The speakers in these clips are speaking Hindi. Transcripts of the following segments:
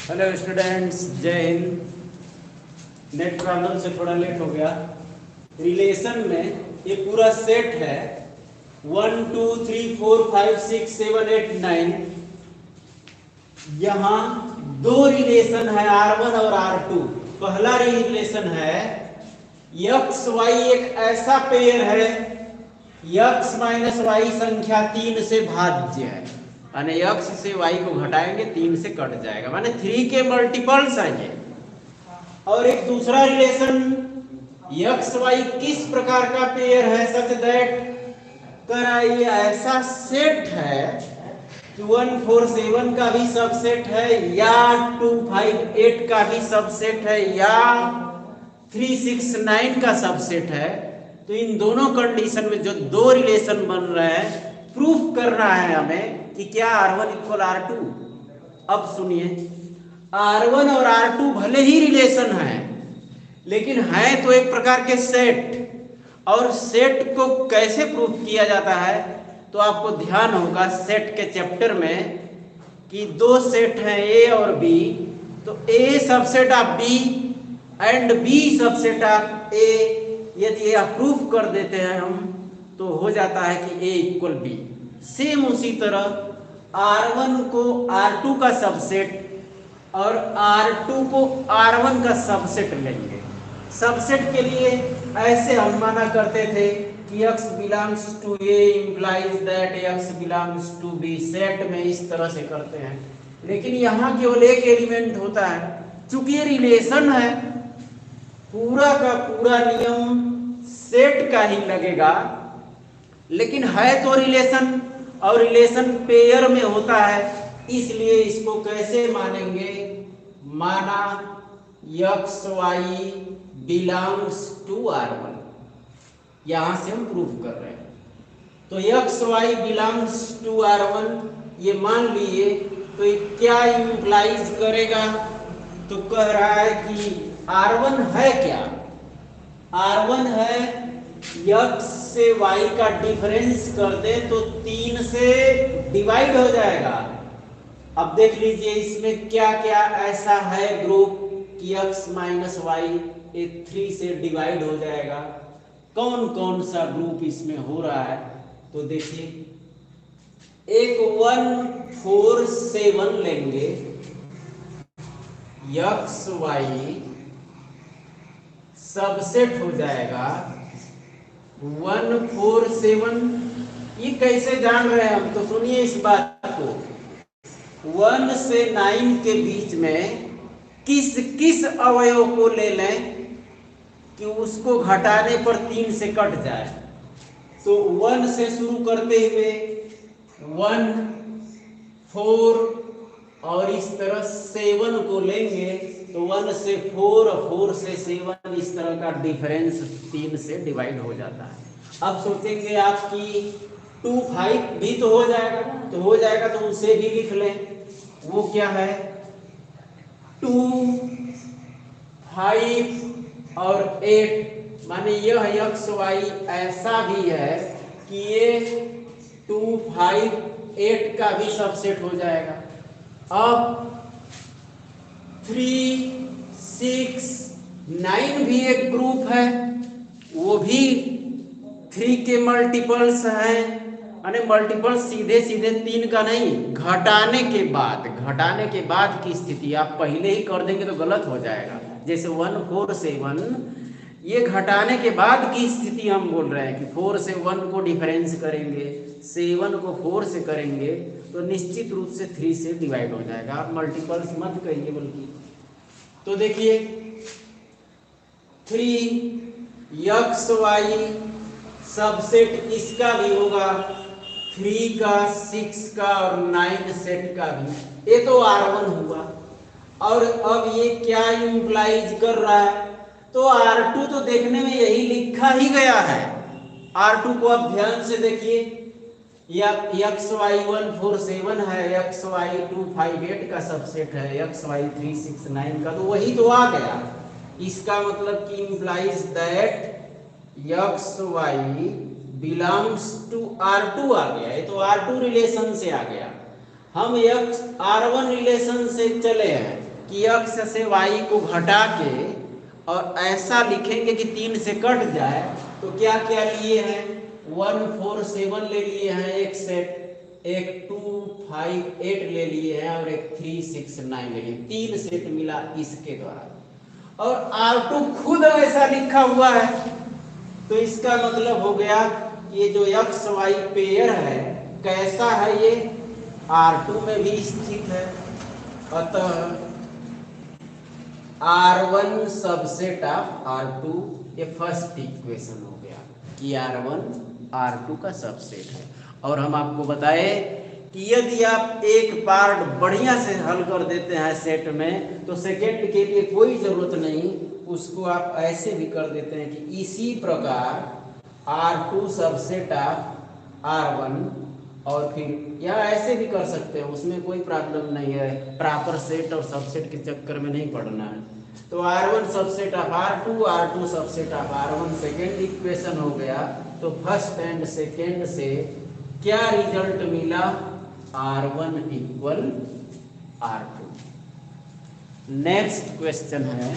हेलो स्टूडेंट्स, जय हिंद। नेट प्रॉब्लम से थोड़ा लेट हो गया। रिलेशन में ये पूरा सेट है 1 2 3 4 5 6 7 8 9। यहाँ दो रिलेशन है R1 और R2। पहला रिलेशन है एक्स वाई, एक ऐसा पेयर है x माइनस वाई संख्या 3 से भाज्य है, माने x से y को घटाएंगे 3 से कट जाएगा, माने 3 के मल्टीपल्स है ये। और एक दूसरा रिलेशन एक्स वाई किस प्रकार का पेयर है, सच दैट ये ऐसा सेट है कि 1 4 7 का भी सबसेट है, या 2 5 8 का भी सबसेट है, या 3 6 9 का सबसेट है। तो इन दोनों कंडीशन में जो दो रिलेशन बन रहे हैं, प्रूफ करना है हमें कि क्या R1 इक्वल R2। अब सुनिए, R1 और R2 भले ही रिलेशन है, लेकिन है तो एक प्रकार के सेट। और सेट को कैसे प्रूफ किया जाता है, तो आपको ध्यान होगा सेट के चैप्टर में कि दो सेट हैं A और B। तो A subset of B and B subset of A, यदि ये प्रूफ कर देते हैं हम तो हो जाता है कि A इक्वल B। सेम उसी तरह R1 को R2 का सबसेट और R2 को R1 का सबसेट लेंगे। सबसेट के लिए ऐसे हम माना करते थे कि x belongs to A implies that x belongs to B। Set में इस तरह से करते हैं, लेकिन यहाँ केवल एक एलिमेंट होता है। चूंकि ये रिलेशन है, पूरा का पूरा नियम सेट का ही लगेगा, लेकिन है तो रिलेशन और रिलेशन पेयर में होता है, इसलिए इसको कैसे मानेंगे, माना x y belongs to R1। यहां से हम प्रूफ कर रहे हैं। तो x y belongs to R1 ये मान लिए, तो ये क्या इंप्लाइज करेगा, तो कह रहा है कि R1 है क्या, R1 है x से y का डिफरेंस कर दे तो 3 से डिवाइड हो जाएगा। अब देख लीजिए इसमें क्या क्या ऐसा है ग्रुप कि x माइनस वाई 3 से डिवाइड हो जाएगा। कौन कौन सा ग्रुप इसमें हो रहा है, तो देखिए एक 1 4 7 लेंगे, x वाई सबसेट हो जाएगा 1 4 7। ये कैसे जान रहे हैं हम, तो सुनिए इस बात को। 1 से 9 के बीच में किस किस अवयव को ले लें कि उसको घटाने पर 3 से कट जाए। तो 1 से शुरू करते हुए 1 4 और इस तरह 7 को लेंगे, तो 1 से 4 और 4 से 7 इस तरह का डिफरेंस 3 से डिवाइड हो जाता है। अब सोचेंगे आपकी 2 5 भी तो हो जाएगा, तो हो जाएगा तो उसे भी लिख लें। वो क्या है, 2 5 और 8, माने यह एक्स वाई ऐसा भी है कि ये 2 5 8 का भी सबसेट हो जाएगा। अब 3 6 9 भी एक ग्रुप है, वो भी 3 के मल्टीपल्स हैं, माने मल्टीपल सीधे सीधे 3 का नहीं, घटाने के बाद की स्थिति आप पहले ही कर देंगे तो गलत हो जाएगा। जैसे 1 4 7 ये घटाने के बाद की स्थिति हम बोल रहे हैं कि 4 से 1 को डिफरेंस करेंगे, 7 को 4 से करेंगे तो निश्चित रूप से 3 से डिवाइड हो जाएगा। आप मल्टीपल्स मत कहिए बल्कि। तो देखिए 3 एक्स वाई सबसेट इसका भी होगा, 3 का 6 का और 9 सेट का भी। ये तो R1 हुआ। और अब ये क्या इंप्लाइज कर रहा है, तो R2 तो देखने में यही लिखा ही गया है। R2 को अब ध्यान से देखिए, या एक्स वाई 1 4 7 है, एक्स वाई 2 5 8 का सबसेट है, एक्स वाई 3 6 9 का, तो वही तो आ गया। इसका मतलब कि implies that x y belongs to R2 आ गया। ये तो R2 रिलेशन से आ गया। हम एक्स R1 रिलेशन से चले हैं, कि x से y को घटा के और ऐसा लिखेंगे कि 3 से कट जाए, तो क्या क्या लिए हैं, 1 4 7 ले लिए हैं एक सेट, एक 2 5 8 ले लिए हैं और एक 3 6 9 ले लिए, 3 सेट मिला इसके द्वारा। और R2 खुद ऐसा लिखा हुआ है, तो इसका मतलब हो गया ये जो एक्स वाई पेयर है कैसा है, ये R2 में भी स्थित है। अतः R1 सबसेट ऑफ R2, ये फर्स्ट इक्वेशन हो गया कि R1 R2 का सबसेट है। और हम आपको बताए कि यदि आप एक पार्ट बढ़िया से हल कर देते हैं सेट में, तो सेकेंड के लिए कोई जरूरत नहीं, उसको आप ऐसे भी कर देते हैं कि इसी प्रकार R2 सबसेट ऑफ R1, और फिर या ऐसे भी कर सकते हैं, उसमें कोई प्रॉब्लम नहीं है, प्रॉपर सेट और सबसेट के चक्कर में नहीं पड़ना है। तो R1 subset of R2, R2 subset of R1 second equation हो गया। तो फर्स्ट एंड सेकेंड से क्या रिजल्ट मिला, R1 equal R2। Next question है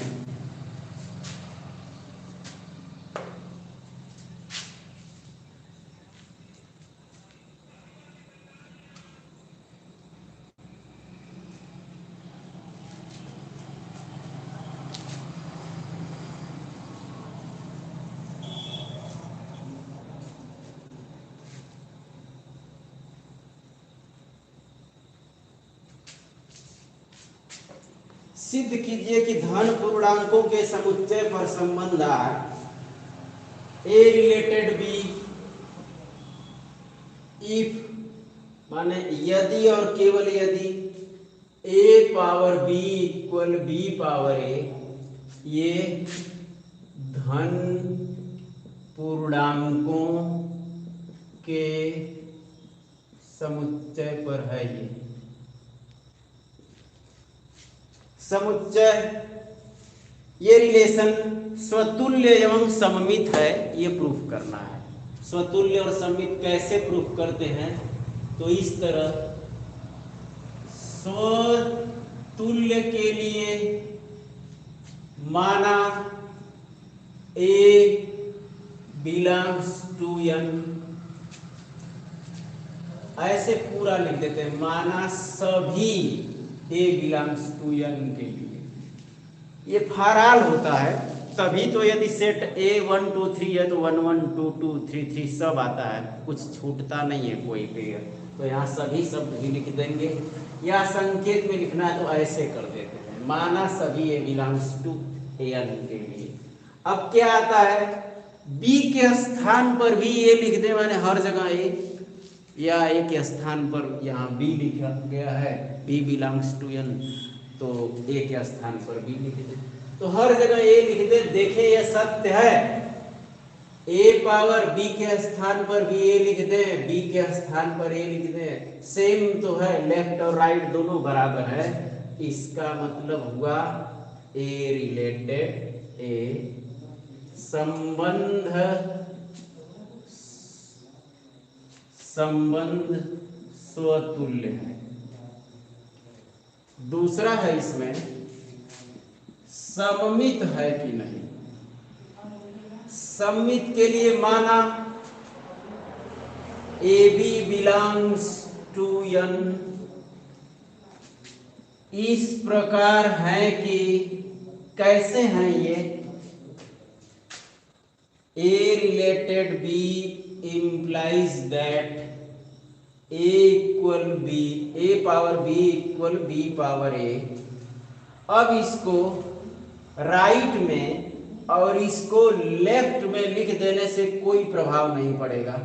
सिद्ध कीजिए कि धन पूर्णांकों के समुच्चय पर संबंध ए रिलेटेड बी इफ, माने यदि और केवल यदि a power b equal b power a, ये धन पूर्णांकों के समुच्चय पर है। ये समुच्चय, ये रिलेशन स्वतुल्य एवं सममित है, ये प्रूफ करना है। स्वतुल्य और सममित कैसे प्रूफ करते हैं, तो इस तरह स्वतुल्य के लिए माना ए बिलोंग्स टू एन, ऐसे पूरा लिख देते हैं, माना सभी ए बिलोंग्स टू एन के लिए, ये फॉर ऑल होता है। तभी तो यदि सेट ए 1 2 3 है तो 1 1 2 2 3 3 सब आता है, कुछ छूटता नहीं है कोई पेयर। तो यहाँ सभी शब्द भी लिख देंगे, या संकेत में लिखना है तो ऐसे कर देते हैं, माना सभी ए बिलोंग्स टू एन के लिए। अब क्या आता है, बी के स्थान पर भी ए लिख दे, माने हर जगह ए, या ए के स्थान पर यहाँ बी लिखा गया है, बी बिलोंग्स टू एन, तो ए के स्थान पर बी लिख दे, तो हर जगह ए लिख दे। देखे यह सत्य है, ए पावर बी के स्थान पर भी ए लिख दे, बी के स्थान पर ए लिख दे, सेम तो है, लेफ्ट और राइट दोनों बराबर है। इसका मतलब हुआ ए रिलेटेड ए, संबंध स्वतुल्य है। दूसरा है इसमें सममित है कि नहीं। सममित के लिए माना a b belongs to N, इस प्रकार है कि कैसे हैं ये, a related b implies that a equal b, a power b equal b power a। अब इसको राइट में और इसको लेफ्ट में लिख देने से कोई प्रभाव नहीं पड़ेगा,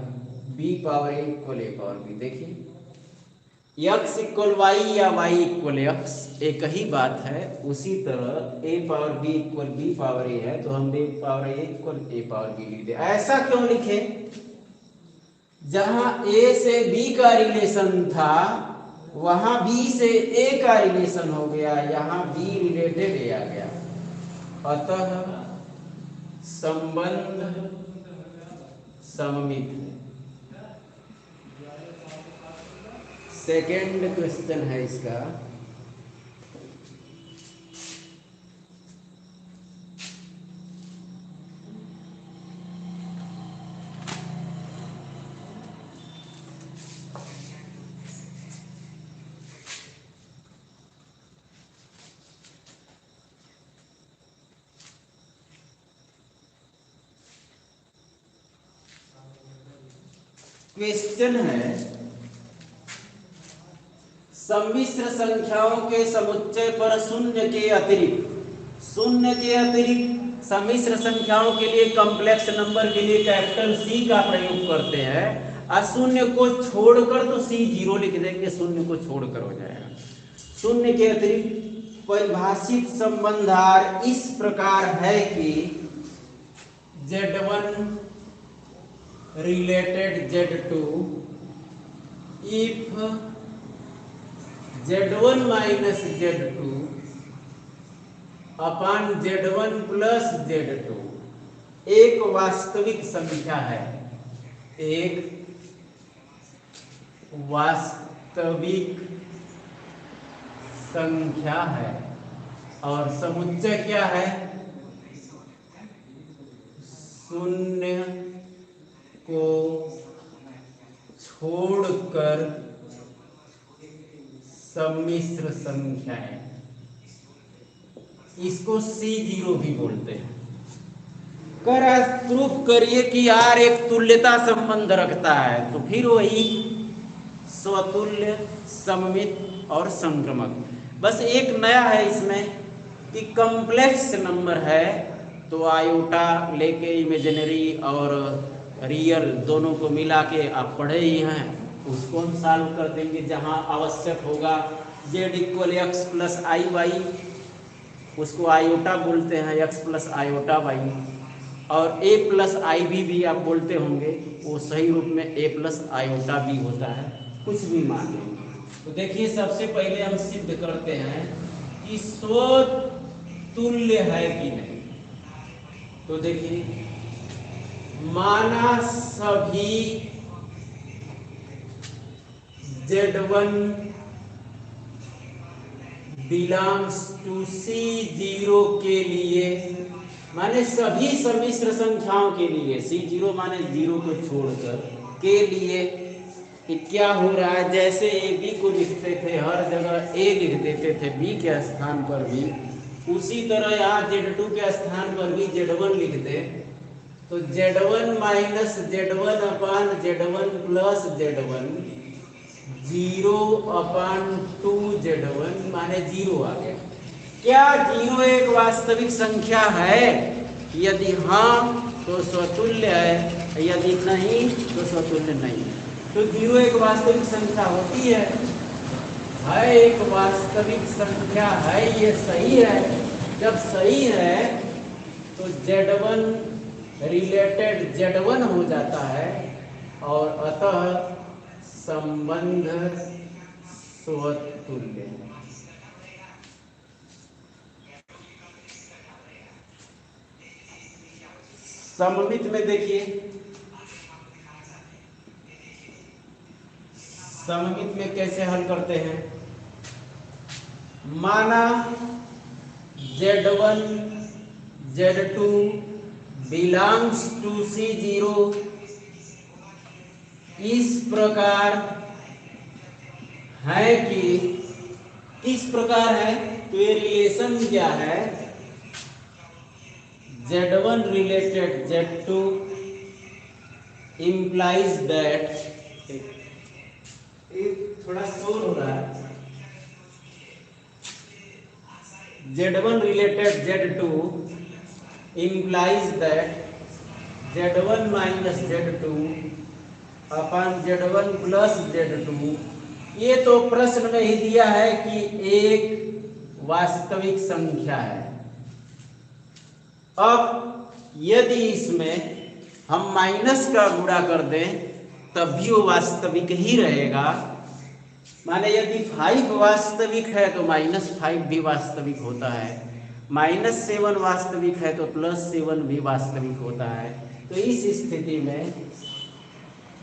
b power a equal a power b। देखिए x इक्वल y या y इक्वल x एक ही बात है, उसी तरह a power b equal b power a है, तो हम b power a equal a power b लिख दे। ऐसा क्यों लिखे, जहां a से b का रिलेशन था वहां b से a का रिलेशन हो गया, यहां b रिलेटेड a आ गया, अतः संबंध सममित है। सेकेंड क्वेश्चन है इसका, क्वेश्चन है सम्मिश्र संख्याओं के समुच्चय पर शून्य के अतिरिक्त सम्मिश्र संख्याओं के लिए कॉम्प्लेक्स नंबर के लिए कैपिटल सी का प्रयोग करते हैं। अशून्य को छोड़कर तो सी जीरो लिख देंगे, शून्य को छोड़कर हो जाएगा। शून्य के अतिरिक्त परिभाषित संबंधार इस प्रकार है कि Z1 related Z2 if Z1 minus Z2 upon Z1 plus Z2 एक वास्तविक संख्या है, एक वास्तविक संख्या है और समुच्चय क्या है? शून्य को छोड़कर सम्मिश्र संख्याएं, इसको C0 भी बोलते हैं। प्रूफ करिए कि R एक तुल्यता संबंध रखता है, तो फिर वही स्वतुल्य, सममित और संक्रमक। बस एक नया है इसमें कि कॉम्प्लेक्स नंबर है तो आयोटा लेके इमेजिनरी और रियल दोनों को मिला के आप पढ़े ही हैं, उसको हम सॉल्व कर देंगे। जहां आवश्यक होगा z = x + iy, उसको आयोटा बोलते हैं, x + आयोटा y, और a + ib भी आप बोलते होंगे, वो सही रूप में a + आयोटा भी होता है, कुछ भी मान लेंगे। तो देखिए सबसे पहले हम सिद्ध करते हैं कि स्वतुल्य है कि नहीं। तो देखिए माना सभी Z1 belongs to C0 के लिए, माने सभी सम्मिश्र संख्याओं के लिए, C0 माने 0 को छोड़कर, के लिए कि क्या हो रहा है, जैसे ए बी को लिखते थे हर जगह A लिख देते थे B के स्थान पर भी, उसी तरह यहाँ Z2 के स्थान पर भी Z1 लिख दे, तो Z1 माइनस Z1 अपान Z1 प्लस Z1 0/2Z1 माने 0 आ गया। क्या 0 एक वास्तविक संख्या है? यदि हाँ तो स्वतुल्य है, यदि नहीं तो स्वतुल्य नहीं है। तो 0 एक वास्तविक संख्या होती है एक वास्तविक संख्या है, ये सही है। जब सही है तो Z1 रिलेटेड Z1 हो जाता है और अतः संबंध स्वतुल्य है। सममित में देखिए, सममित में कैसे हल करते हैं। माना Z1 Z2 belongs to C0, इस प्रकार है कि, किस प्रकार है, तो ये रिलेशन क्या है, Z1 related Z2 implies that, थोड़ा शोर हो रहा है, Z1 related Z2 implies that Z1 minus Z2 upon Z1 plus Z2, ये तो प्रश्न में ही दिया है कि एक वास्तविक संख्या है। अब यदि इसमें हम माइनस का गुणा कर दें तब भी वो वास्तविक ही रहेगा। माने यदि 5 वास्तविक है तो -5 भी वास्तविक होता है, -7 वास्तविक है तो +7 भी वास्तविक होता है। तो इस स्थिति में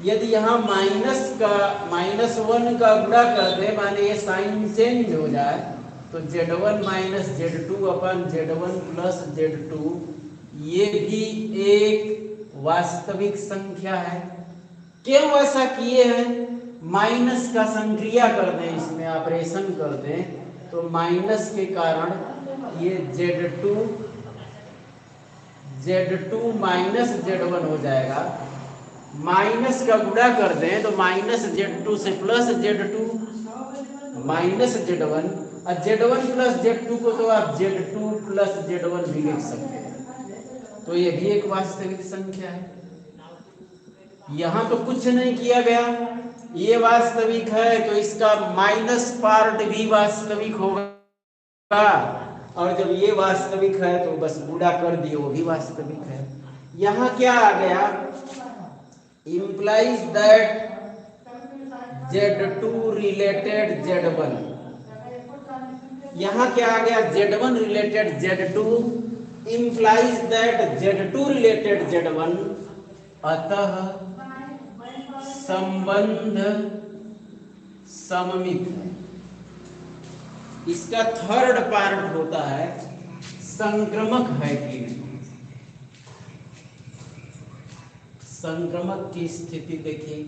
यदि यहाँ -1 का गुणा कर दे, माने ये साइन चेंज हो जाए, तो Z1 माइनस Z2 अपन Z1 प्लस Z2 ये भी एक वास्तविक संख्या है। क्यों ऐसा किए हैं? माइनस का संक्रिया कर दें, इसमें ऑपरेशन कर दें तो माइनस के कारण ये Z2 माइनस Z1 हो जाएगा। माइनस का गुणा कर दें तो माइनस Z2 से प्लस Z2 माइनस Z1, और Z1 प्लस Z2 को तो आप Z2 प्लस Z1 भी लिख सकते हैं। तो ये भी एक वास्तविक संख्या है। यहां तो कुछ नहीं किया गया, ये वास्तविक है तो इसका माइनस पार्ट भी वास्तविक होगा, और जब ये वास्तविक है तो बस गुणा कर दिए वो भी वास्तविक है। यहां क्या आ गया, implies that Z2 related Z1, यहां क्या आ गया, Z1 related Z2 implies that Z2 related Z1, अतः संबंध सममित है। इसका थर्ड पार्ट होता है संक्रमक है कि नहीं। संक्रमक की स्थिति देखिए,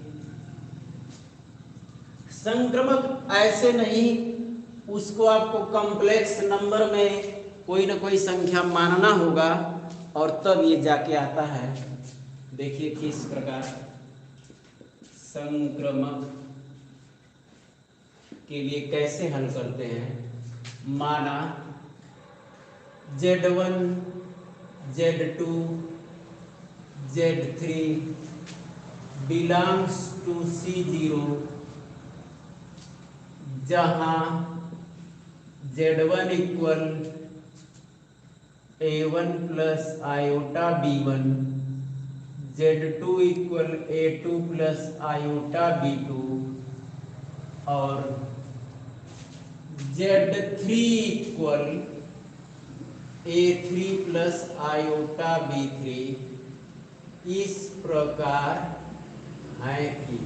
संक्रमक ऐसे नहीं, उसको आपको कॉम्प्लेक्स नंबर में कोई ना कोई संख्या मानना होगा और तब ये जाके आता है। देखिए किस प्रकार संक्रमक के लिए कैसे हल करते हैं। माना Z1 Z2 Z3 belongs to C0, जहां Z1 equal A1 plus iota B1, Z2 equal A2 plus iota B2 और Z3 equal A3 plus iota B3 इस प्रकार है कि।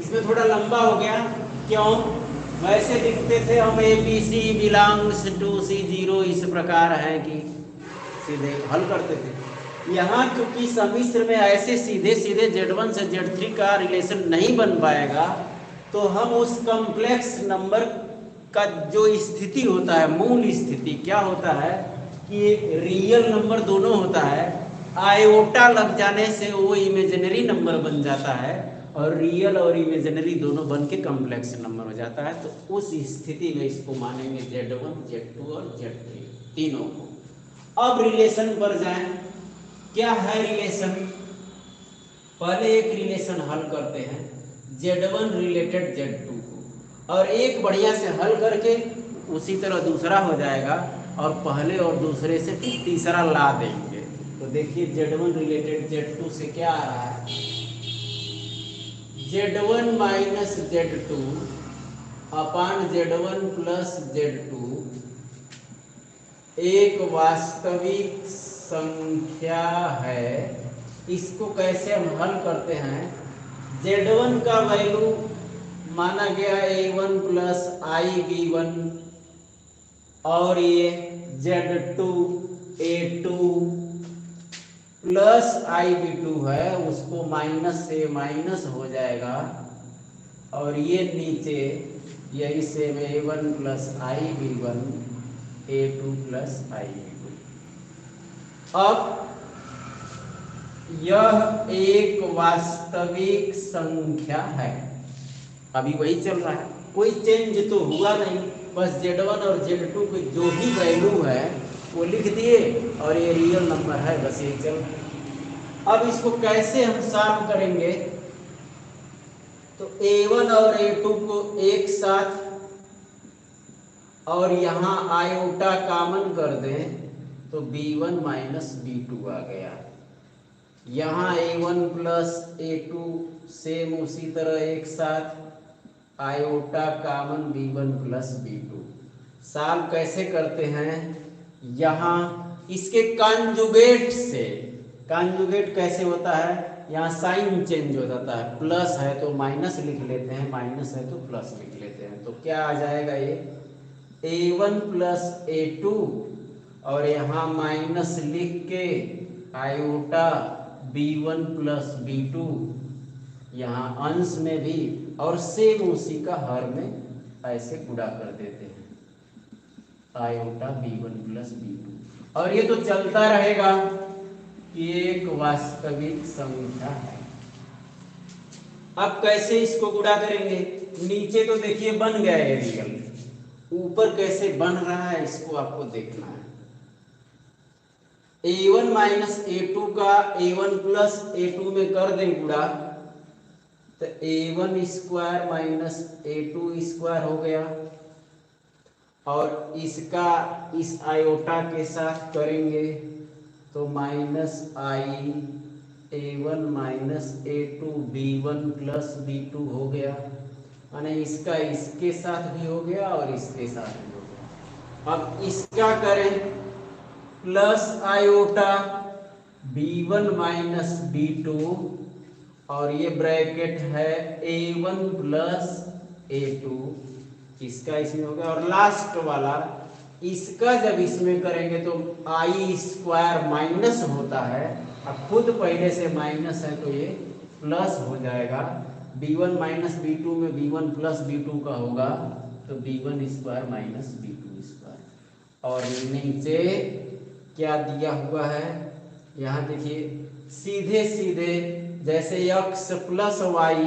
इसमें थोड़ा लंबा हो गया, क्यों, वैसे लिखते थे हम ABC बिलोंग्स टू C0 इस प्रकार है कि सीधे हल करते थे। यहाँ क्योंकि सम्मिश्र में ऐसे सीधे सीधे Z1 से Z3 का रिलेशन नहीं बन पाएगा, तो हम उस कॉम्प्लेक्स नंबर का जो स्थिति होता है, मूल स्थिति क्या होता है कि रियल नंबर दोनों होता है, आयोटा लग जाने से वो इमेजिनरी नंबर बन जाता है और रियल और इमेजिनरी दोनों बन के कॉम्प्लेक्स नंबर हो जाता है। तो उस स्थिति में इसको मानेंगे Z1 Z2 और Z3 तीनों को। अब रिलेशन पर जाएं, क्या है रिलेशन। पहले एक रिलेशन हल करते हैं Z1 रिलेटेड Z2 को, और एक बढ़िया से हल करके उसी तरह दूसरा हो जाएगा और पहले और दूसरे से फिर तीसरा ला देंगे। तो देखिए Z1 रिलेटेड Z2 से क्या आ रहा है, Z1 माइनस Z2 अपान Z1 प्लस Z2 एक वास्तविक संख्या है। इसको कैसे हम हल करते हैं, Z1 का वैल्यू माना गया A1 प्लस IB1 और ये Z2 A2 प्लस IB2 है, उसको माइनस से माइनस हो जाएगा और ये नीचे यही से A1 plus IB1 A2 plus IB2। अब यह एक वास्तविक संख्या है, अभी वही चल रहा है, कोई चेंज तो हुआ नहीं, बस Z1 और Z2 की जो भी वैल्यू है वो लिख दिए और ये रियल नंबर है, बस ये चल। अब इसको कैसे हम सॉल्व करेंगे, तो A1 और A2 को एक साथ और यहाँ आयोटा कॉमन कर दें तो B1 माइनस B2 आ गया। यहाँ A1 प्लस A2 सेम उसी तरह एक साथ iota common B1 plus B2। Solve कैसे करते हैं, यहाँ इसके कॉन्जुगेट से, कॉन्जुगेट कैसे होता है, यहाँ साइन चेंज हो जाता है, प्लस है तो माइनस लिख लेते हैं, माइनस है तो प्लस लिख लेते हैं। तो क्या आ जाएगा, ये A1 प्लस A2 और यहाँ माइनस लिख के आयोटा B1 प्लस B2 यहाँ अंश में भी और सेम उसी का हर में ऐसे गुणा कर देते हैं, आयोटा B1 प्लस B2, और ये तो चलता रहेगा कि एक वास्तविक संख्या है। अब कैसे इसको गुणा करेंगे? नीचे तो देखिए बन गया है रियल, ऊपर कैसे बन रहा है इसको आपको देखना है। a1 माइनस a2 का a1 प्लस a2 में कर दें गुणा, तो a1 square minus a2 square हो गया, और इसका इस आयोटा के साथ करेंगे तो माइनस आई a1 minus a2 b1 plus b2 हो गया, यानी इसका इसके साथ भी हो गया और इसके साथ भी हो गया। अब इसका करें plus iota b1 minus b2, और ये ब्रैकेट है a1 प्लस a2, इसका इसमें हो गया, और लास्ट वाला इसका जब इसमें करेंगे तो आई स्क्वायर माइनस होता है, अब खुद पहले से माइनस है तो ये प्लस हो जाएगा। b1 माइनस b2 में b1 प्लस b2 का होगा तो b1 square minus b2 square. और नीचे क्या दिया हुआ है यहाँ देखिए, सीधे सीधे जैसे x plus y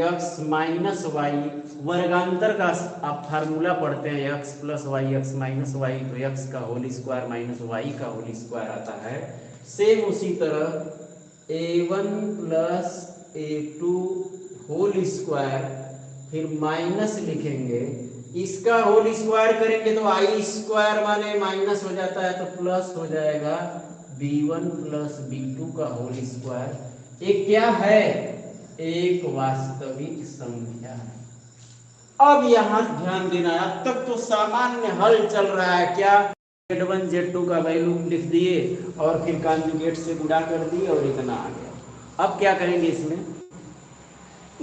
x minus y, वर्गांतर का आप फार्मूला पढ़ते हैं x plus y x minus y, तो x का होल स्क्वायर माइनस वाई का होल स्क्वायर आता है। सेम उसी तरह a1 plus a2 whole square, फिर माइनस लिखेंगे, इसका होल स्क्वायर करेंगे तो आई स्क्वायर माने माइनस हो जाता है तो प्लस हो जाएगा b1 प्लस b2 का होल स्क्वायर। एक क्या है? एक वास्तविक संख्या है। अब यहां ध्यान देना, अब तक तो सामान्य हल चल रहा है, क्या z1 z2 का वैल्यू लिख दिए और फिर कॉन्जुगेट से गुणा कर दिए और इतना आ गया। अब क्या करेंगे इसमें,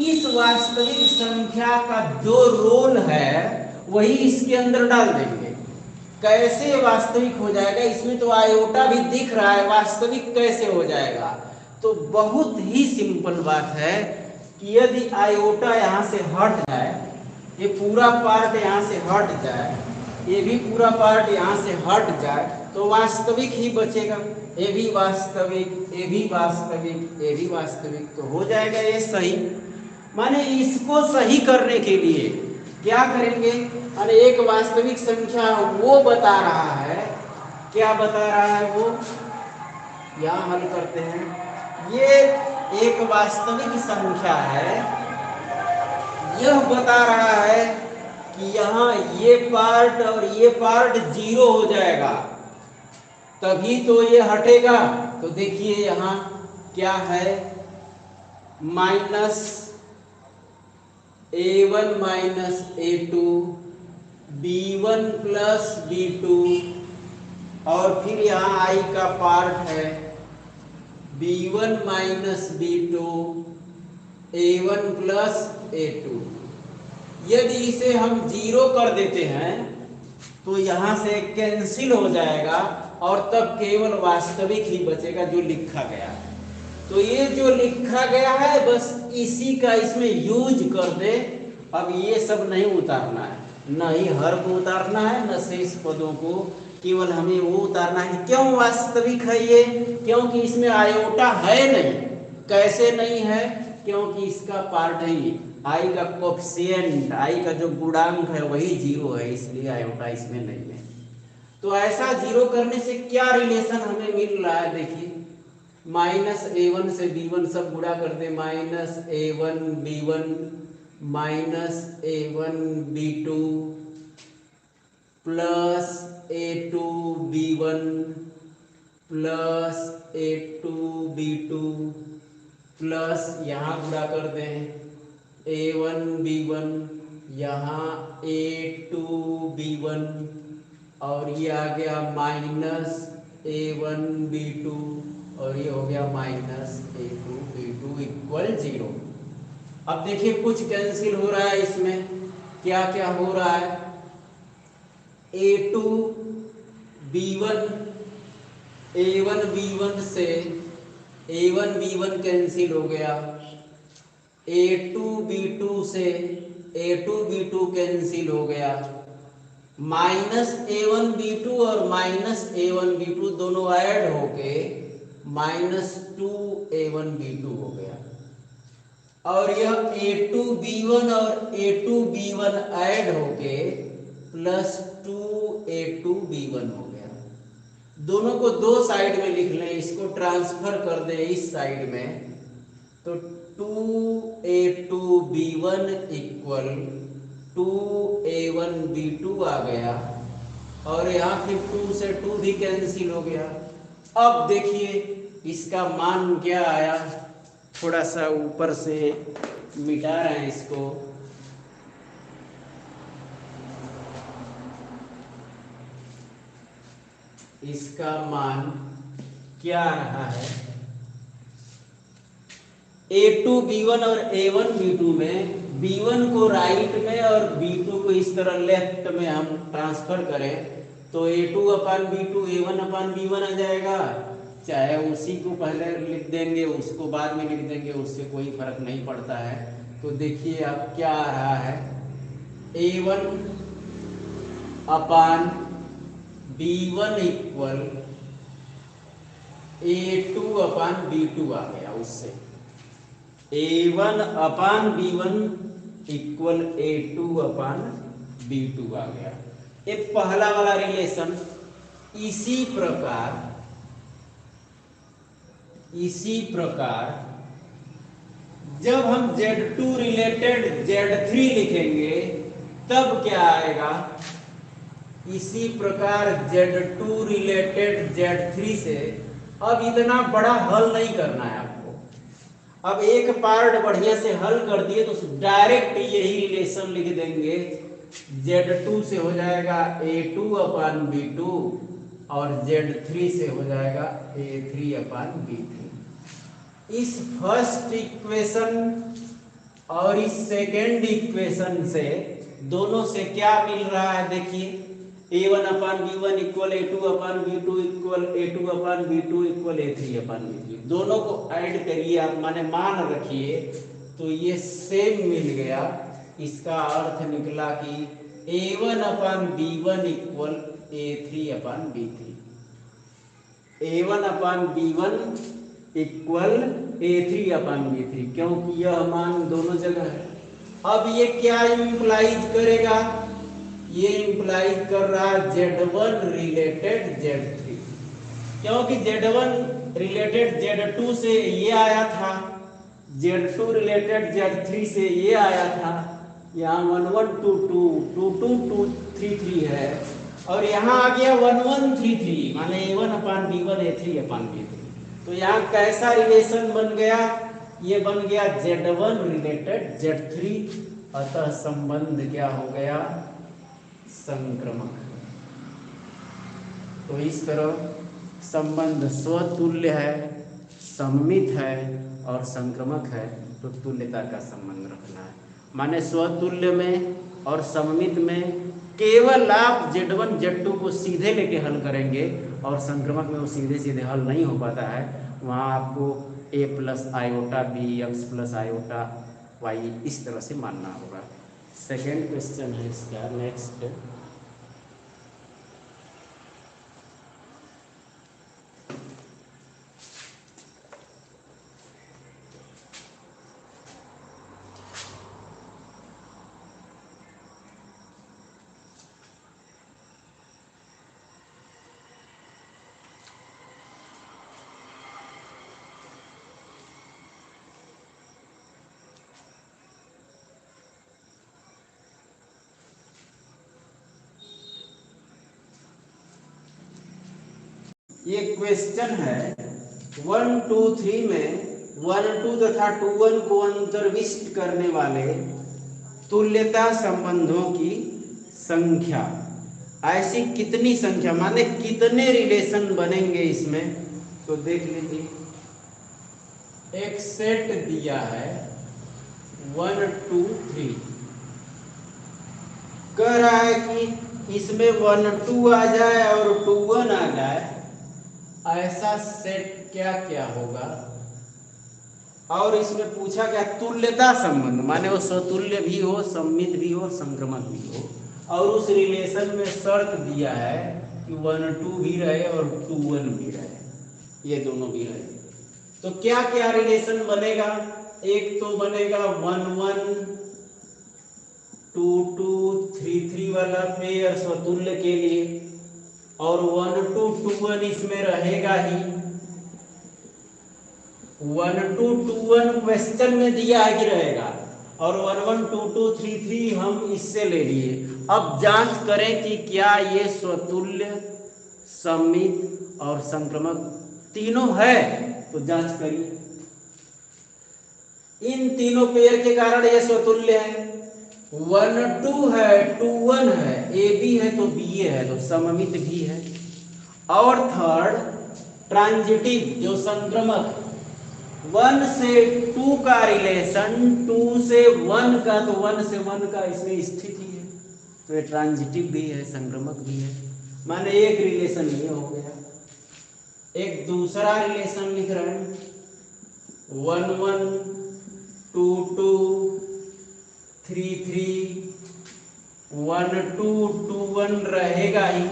इस वास्तविक संख्या का जो रोल है वही इसके अंदर डाल देंगे। कैसे वास्तविक हो जाएगा? इसमें तो आयोटा भी दिख रहा है, वास्तविक कैसे हो जाएगा? तो बहुत ही सिंपल बात है कि यदि आयोटा यहाँ से हट जाए, ये पूरा पार्ट यहाँ से हट जाए, ये भी पूरा पार्ट यहाँ से हट जाए तो वास्तविक ही बचेगा। ये भी वास्तविक, ये भी वास्तविक, ये भी वास्तविक, तो हो जाएगा ये सही। माने इसको सही करने के लिए क्या करेंगे, अरे एक वास्तविक संख्या वो बता रहा है, क्या बता रहा है वो, यहाँ हल करते हैं। ये एक वास्तविक संख्या है, यह बता रहा है कि यहाँ ये पार्ट और ये पार्ट जीरो हो जाएगा तभी तो ये हटेगा। तो देखिए यहाँ क्या है, minus a1 minus a2 b1 plus b2, और फिर यहाँ i का पार्ट है b1 minus b2 a1 plus a2। यदि इसे हम जीरो कर देते हैं तो यहाँ से कैंसिल हो जाएगा और तब केवल वास्तविक ही बचेगा जो लिखा गया है। तो ये जो लिखा गया है बस इसी का इसमें यूज कर दे। अब ये सब नहीं उतारना है, न ही हर को उतारना है न शेष पदों को, केवल हमें वो उतारना है। क्यों वास्तविक है ये? क्योंकि इसमें आयोटा है नहीं। कैसे नहीं है? क्योंकि इसका पार्ट ही आई का कोफिशिएंट, आई का जो गुणांक है वही जीरो है, इसलिए आयोटा इसमें नहीं है। तो ऐसा जीरो करने से क्या रिलेशन हमें मिल रहा है, देखिए माइनस a1 से b1 सब गुणा कर दे, minus a1 b1 minus a1 b2 plus a2 b1 plus a2 b2 plus यहाँ गुणा कर दें a1 b1, यहाँ a2 b1, और ये आ गया माइनस a1 b2, और ये हो गया माइनस a2 b2 इक्वल 0। अब देखिए कुछ कैंसिल हो रहा है इसमें, क्या क्या हो रहा है, a2 b1 a1 b1 से a1 b1 कैंसिल हो गया, a2 b2 से a2 b2 कैंसिल हो गया, माइनस a1 b2 और माइनस a1 b2 दोनों ऐड होके माइनस 2 a1 b2 हो गया। और यह A2B1 और A2B1 ऐड होके प्लस 2A2B1 हो गया। दोनों को दो साइड में लिख लें, इसको ट्रांसफर कर दें इस साइड में, तो 2A2B1 इक्वल 2A1B2 आ गया। और यहाँ फिर 2 से 2 भी कैंसिल हो गया। अब देखिए इसका मान क्या आया, थोड़ा सा ऊपर से मिटा रहे हैं इसको। इसका मान क्या रहा है, A2B1 और A1B2 में B1 को राइट में और B2 को इस तरह लेफ्ट में हम ट्रांसफर करें तो A2/B2 A1/B1 आ जाएगा। चाहे उसी को पहले लिख देंगे उसको बाद में लिख देंगे, उससे कोई फर्क नहीं पड़ता है। तो देखिए अब क्या आ रहा है, A1/B1 इक्वल A2/B2 आ गया। उससे A1/B1 इक्वल A2/B2 आ गया। ये पहला वाला रिलेशन। इसी प्रकार जब हम Z2 रिलेटेड Z3 लिखेंगे तब क्या आएगा, इसी प्रकार Z2 रिलेटेड Z3 से, अब इतना बड़ा हल नहीं करना है आपको। अब एक पार्ट बढ़िया से हल कर दिए तो डायरेक्ट यही रिलेशन लिख देंगे। Z2 से हो जाएगा A2/B2 और Z3 से हो जाएगा A3/B3। इस फर्स्ट इक्वेशन और इस सेकेंड इक्वेशन से दोनों से क्या मिल रहा है, देखिए A1/B1 equal A2/B2 equal A2/B2 equal A3/B3। दोनों को ऐड करिए आप, माने मान रखिए तो ये सेम मिल गया। इसका अर्थ निकला कि A1/B1 equal A3/B3, A1/B1 equal A3/B3, क्योंकि यह मान दोनों जगह है। अब ये क्या इंप्लाइज करेगा, ये इंप्लाइज कर रहा है Z1 रिलेटेड Z3, क्योंकि Z1 रिलेटेड Z2 से ये आया था, Z2 रिलेटेड Z3 से ये आया था। यहाँ 1 1 2 2 2 2 2 3 3 है और यहाँ आ गया 1 1 3 3, माने A1/B1 A3/B3। तो यहाँ कैसा रिलेशन बन गया, ये बन गया Z1 रिलेटेड Z3। अतः संबंध क्या हो गया, संक्रमक। तो इस तरह संबंध स्वतुल्य है, सममित है और संक्रमक है। तो तुल्यता का संबंध रखना है, माने स्वतुल्य में और सममित में केवल आप Z1 Z2 को सीधे लेके हल करेंगे और संक्रमक में वो सीधे सीधे हल नहीं हो पाता है। वहाँ आपको A plus iota B X plus iota Y इस तरह से मानना होगा। सेकेंड क्वेश्चन है इसका नेक्स्ट। ये क्वेश्चन है 1 2 3 में 1 2 तथा 2 1 को अंतर्विष्ट करने वाले तुल्यता संबंधों की संख्या। ऐसी कितनी संख्या, माने कितने रिलेशन बनेंगे इसमें, तो देख लीजिए। एक सेट दिया है 1 2 3, कह रहा है कि इसमें 1 2 आ जाए और 2 1 आ जाए, ऐसा सेट क्या क्या होगा। और इसमें पूछा गया तुल्यता संबंध, माने वो स्वतुल्य भी हो, सममित भी हो, संक्रमक भी हो। और उस रिलेशन में शर्त दिया है कि 1 2 भी रहे और 2 1 भी रहे, ये दोनों भी रहे। तो क्या क्या रिलेशन बनेगा, एक तो बनेगा 1 1 2 2 3 3 वाला पेयर स्वतुल्य के लिए, और 1 2 2 1 इसमें रहेगा ही। 1 2 2 1 क्वेश्चन में दिया है कि रहेगा, और 1 1 2 2 3 3 हम इससे ले लिए। अब जांच करें कि क्या ये स्वतुल्य, सममित और संक्रमक तीनों है, तो जांच करिए। इन तीनों पेयर के कारण ये स्वतुल्य है। 1 2 है, 2 1 है, ए बी है तो बी ए है, तो सममित भी है। और थर्ड ट्रांजिटिव जो संक्रमक, 1 से 2 का रिलेशन 2 से 1 का, तो 1 से 1 का इसमें स्थिति है, तो ये ट्रांजिटिव भी है, संक्रमक भी है। माने एक रिलेशन ये हो गया। एक दूसरा रिलेशन लिख रहे हैं, 1 1 2 2 3 3 1 2 2 1 रहेगा ही।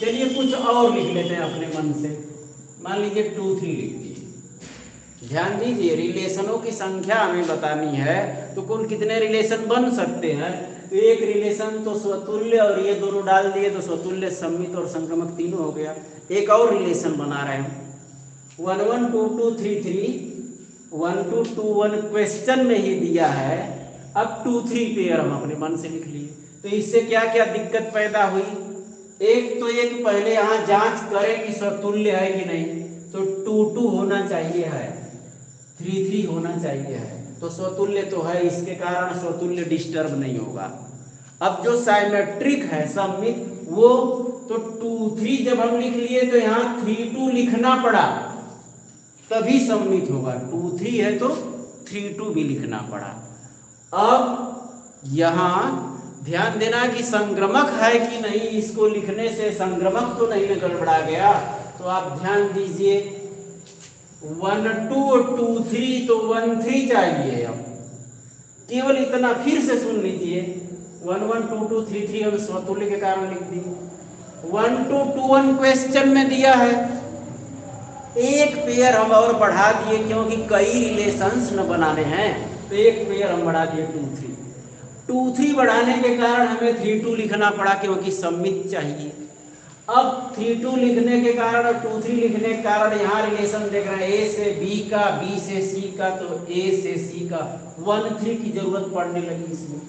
चलिए कुछ और लिख लेते हैं अपने मन से, मान लीजिए 2 3 लिख दिए। ध्यान दीजिए, रिलेशनों की संख्या हमें बतानी है, तो कुल कितने रिलेशन बन सकते हैं। तो एक रिलेशन तो स्वतुल्य, और ये दोनों डाल दिए तो स्वतुल्य, सममित और संक्रमक तीनों हो गया। एक और रिलेशन बना रहे हैं, 1 1 2 2 3 3 1 2 2 1 क्वेश्चन में ही दिया है। अब 2 3 पेयर हम अपने मन से लिख लिए। तो इससे क्या क्या दिक्कत पैदा हुई। एक तो एक पहले यहाँ जांच करें कि स्वतुल्य है कि नहीं, तो 2 2 होना चाहिए है, 3 3 होना चाहिए है, तो स्वतुल्य तो है, इसके कारण स्वतुल्य डिस्टर्ब नहीं होगा। अब जो साइमेट्रिक है, सममित, वो तो 2 3 जब हम लिख लिए तो यहाँ 3 2 लिखना पड़ा, तभी सममित होगा। 2 3 है तो 3 2 भी लिखना पड़ा। अब यहाँ ध्यान देना कि संक्रमक है कि नहीं, इसको लिखने से संक्रमक तो नहीं गड़बड़ा गया। तो आप ध्यान दीजिए, 1 2 2 3 तो 1 3 चाहिए। अब केवल इतना फिर से सुन लीजिए, 1 1 2 2 3 3 हम स्वतुल्य के कारण लिख दिए। 1 2 2 1 क्वेश्चन में दिया है, एक पेयर हम और बढ़ा दिए, क्योंकि कई रिलेशंस न बनाने हैं, तो एक पेयर हम बढ़ा दिए 2 3। 2 3 बढ़ाने के कारण हमें 3 2 लिखना पड़ा, क्योंकि सममित चाहिए। अब 3 2 लिखने के कारण और 2 3 लिखने के कारण यहाँ रिलेशन देख रहे हैं, ए से बी का, बी से सी का, तो ए से सी का 1 3 की जरूरत पड़ने लगी इसमें।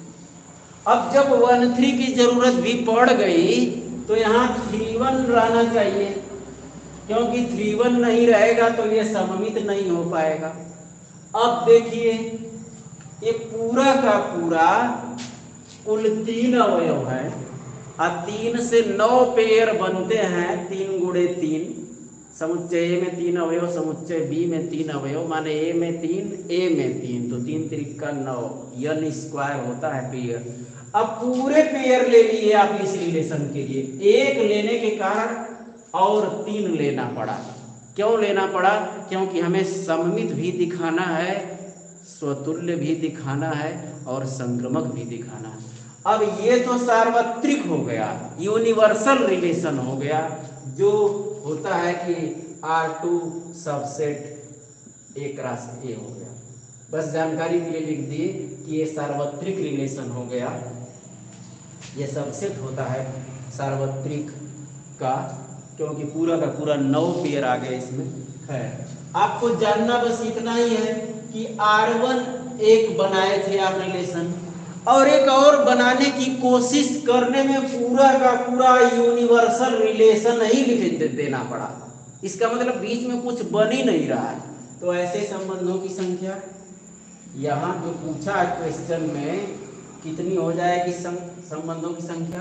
अब जब 1 3 की जरूरत भी पड़ गई, तो यहाँ 3 1 रहना चाहिए, क्योंकि 3 1 नहीं रहेगा तो ये सममित नहीं हो पाएगा। अब देखिए, ये पूरा का पूरा कुल 3 अवयव है, और 3 से 9 पेयर बनते हैं, 3 गुणे 3, समुच्चय ए में 3 अवयव, समुच्चय बी में 3 अवयव, माने ए में 3, ए में 3, तो 3 त्रिका 9, n स्क्वायर होता है पेयर। अब पूरे पेयर ले लिए आप इस रिलेशन के लिए, एक लेने के कारण और 3 लेना पड़ा। क्यों लेना पड़ा? क्योंकि हमें सममित भी दिखाना है, स्वतुल्य भी दिखाना है, और संक्रमक भी दिखाना है। अब ये तो सार्वत्रिक हो गया, यूनिवर्सल रिलेशन हो गया, जो होता है कि R2 सबसेट ए क्रॉस ए हो गया। बस जानकारी के लिए लिख दिए कि ये सार्वत्रिक रिलेशन हो गया, ये सबसेट होता है सार्वत्रिक का, क्योंकि पूरा का पूरा 9 पेयर आ गया इसमें है। आपको जानना बस इतना ही है कि R1 एक बनाए थे आप रिलेशन, और एक और बनाने की कोशिश करने में पूरा का पूरा यूनिवर्सल रिलेशन ही लिख देना पड़ा। इसका मतलब बीच में कुछ बन ही नहीं रहा है। तो ऐसे संबंधों की संख्या यहाँ जो पूछा है क्वेश्चन में, कितनी हो जाएगी संबंधों की संख्या?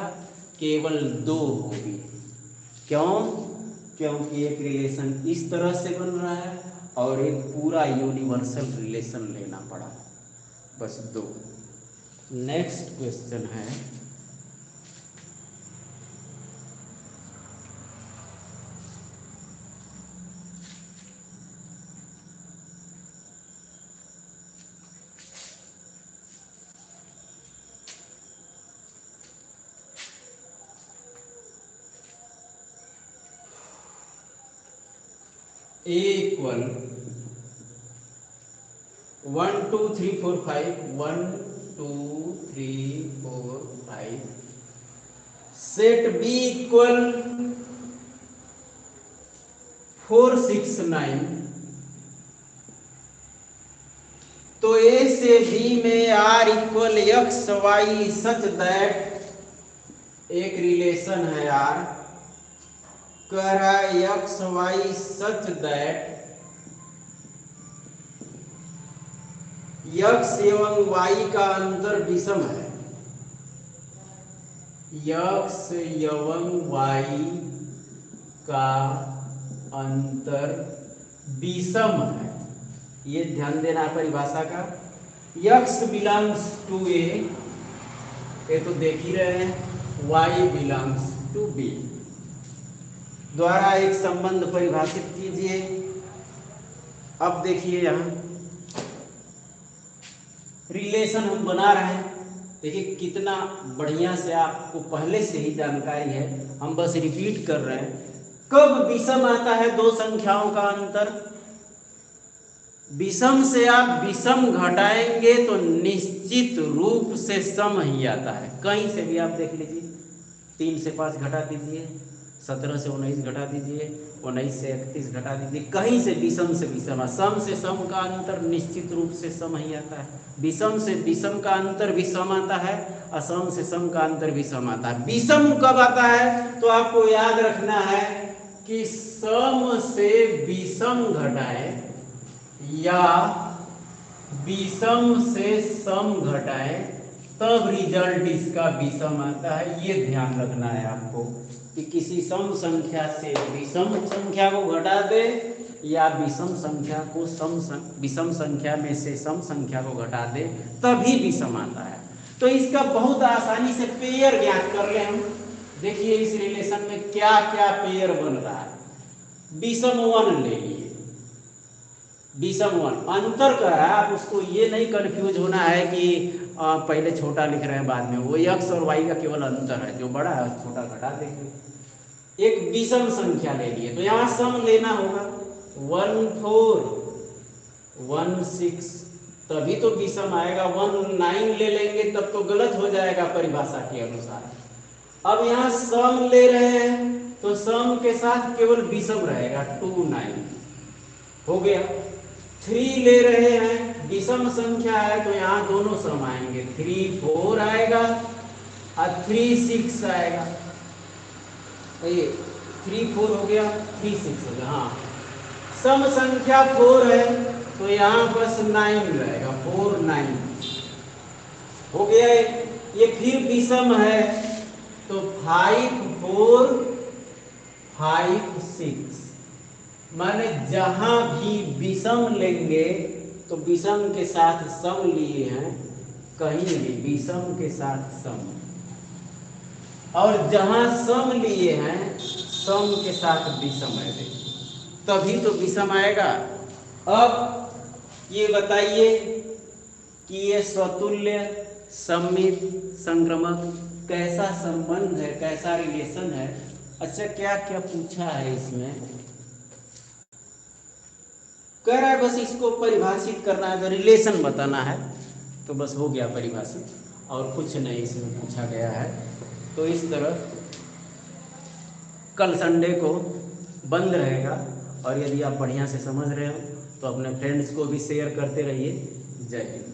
केवल 2 होगी। क्यों? क्योंकि एक रिलेशन इस तरह से बन रहा है और एक पूरा यूनिवर्सल रिलेशन लेना पड़ा, बस 2। नेक्स्ट क्वेश्चन है, A = 1 2 3 4 5 1 2 3 4 5 सेट बी इक्वल 4 6 9 तो ए से बी में R equal x y such that एक रिलेशन है आर कह रहा है x y such that x एवं वाई का अंतर विषम है। एक्स एवं वाई का अंतर विषम है, ये ध्यान देना परिभाषा का। x बिलोंग्स टू ए, ये तो देख ही रहे हैं, y बिलोंग्स टू बी द्वारा एक संबंध परिभाषित कीजिए। अब देखिए यहां रिलेशन हम बना रहे हैं, देखिए कितना बढ़िया से आपको पहले से ही जानकारी है, हम बस रिपीट कर रहे हैं। कब विषम आता है दो संख्याओं का अंतर? विषम से आप विषम घटाएंगे तो निश्चित रूप से सम ही आता है। कहीं से भी आप देख लीजिए, 3 से 5 घटा दीजिए, 17 से 19 घटा दीजिए, 19 से 31 घटा दीजिए, कहीं से विषम से विषम, सम से सम का अंतर निश्चित रूप से सम ही आता है। विषम से विषम का अंतर विषम आता है, असम से सम का अंतर विषम आता है। विषम कब आता है? तो आपको याद रखना है कि सम से विषम घटाए या विषम से सम घटाए तब रिजल्ट इसका विषम आता है। ये ध्यान रखना है आपको कि किसी सम संख्या से विषम संख्या को घटा दे या विषम संख्या को विषम संख्या में से सम संख्या को घटा दे तभी विषम आता है। तो इसका बहुत आसानी से पेयर ज्ञात कर ले हम। देखिए इस रिलेशन में क्या क्या पेयर बन रहा है। विषम 1 ले लिए, विषम 1 अंतर कर रहा है, आप उसको ये नहीं कंफ्यूज होना है कि पहले छोटा लिख रहे हैं बाद में, वो x और y का केवल अंतर है, जो बड़ा है छोटा घटा देंगे। एक विषम संख्या ले लिए तो यहां सम लेना होगा, 1 4 1 6 तभी तो विषम आएगा। 1 9 ले लेंगे तब तो गलत हो जाएगा परिभाषा के अनुसार। अब यहाँ सम ले रहे हैं तो सम के साथ केवल विषम रहेगा, 2 9 हो गया। 3 ले रहे हैं, विषम संख्या है तो यहाँ दोनों सम आएंगे, 3 4 आएगा और 3 6 आएगा। ये 3 4 हो गया, 3 6 हो गया। हाँ सम संख्या 4 है तो यहाँ बस 9 रहेगा, 4 9 हो गया। ये फिर विषम है तो 5 4 5 6, माने जहां भी विषम लेंगे तो विषम के साथ सम लिए हैं, कहीं भी विषम के साथ सम, और जहां सम लिए हैं सम के साथ विषम है, तभी तो विषम आएगा। अब ये बताइए कि ये स्वतुल्य सममित संक्रमक कैसा संबंध है, कैसा रिलेशन है। अच्छा क्या क्या पूछा है इसमें, कह रहा है बस इसको परिभाषित करना है, तो रिलेशन बताना है, तो बस हो गया परिभाषित, और कुछ नहीं इसमें पूछा गया है। तो इस तरह कल संडे को बंद रहेगा, और यदि आप बढ़िया से समझ रहे हो तो अपने फ्रेंड्स को भी शेयर करते रहिए। जय हिंद।